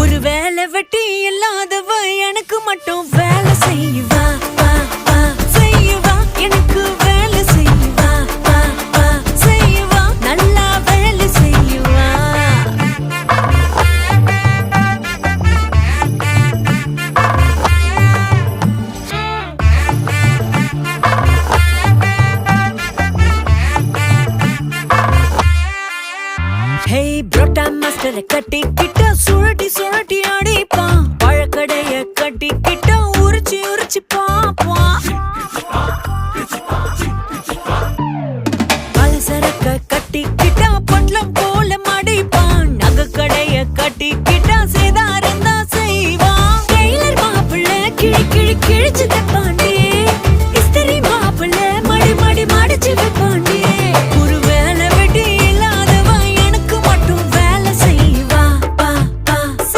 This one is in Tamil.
ஒரு வேலை வெட்டி இல்லாதவ எனக்கு மட்டும் வேலை செய்வா செய்வா எனக்கு வேலை செய்வா செய்வா நல்லா வேலை செய்வா. ஹே புரோட்டா மாஸ்டரை கட்டிக்கிட்ட சுழட்டி சுழட்டி அடிப்பான். பழக்கடைய கட்டிக்கிட்ட உரிச்சு உரிச்சு பாப்பான். பலசரக்க கட்டிக்கிட்டா பொட்டலம் போல மடிப்பான். நகை கடைய கட்டிக்கிட்டா சேதார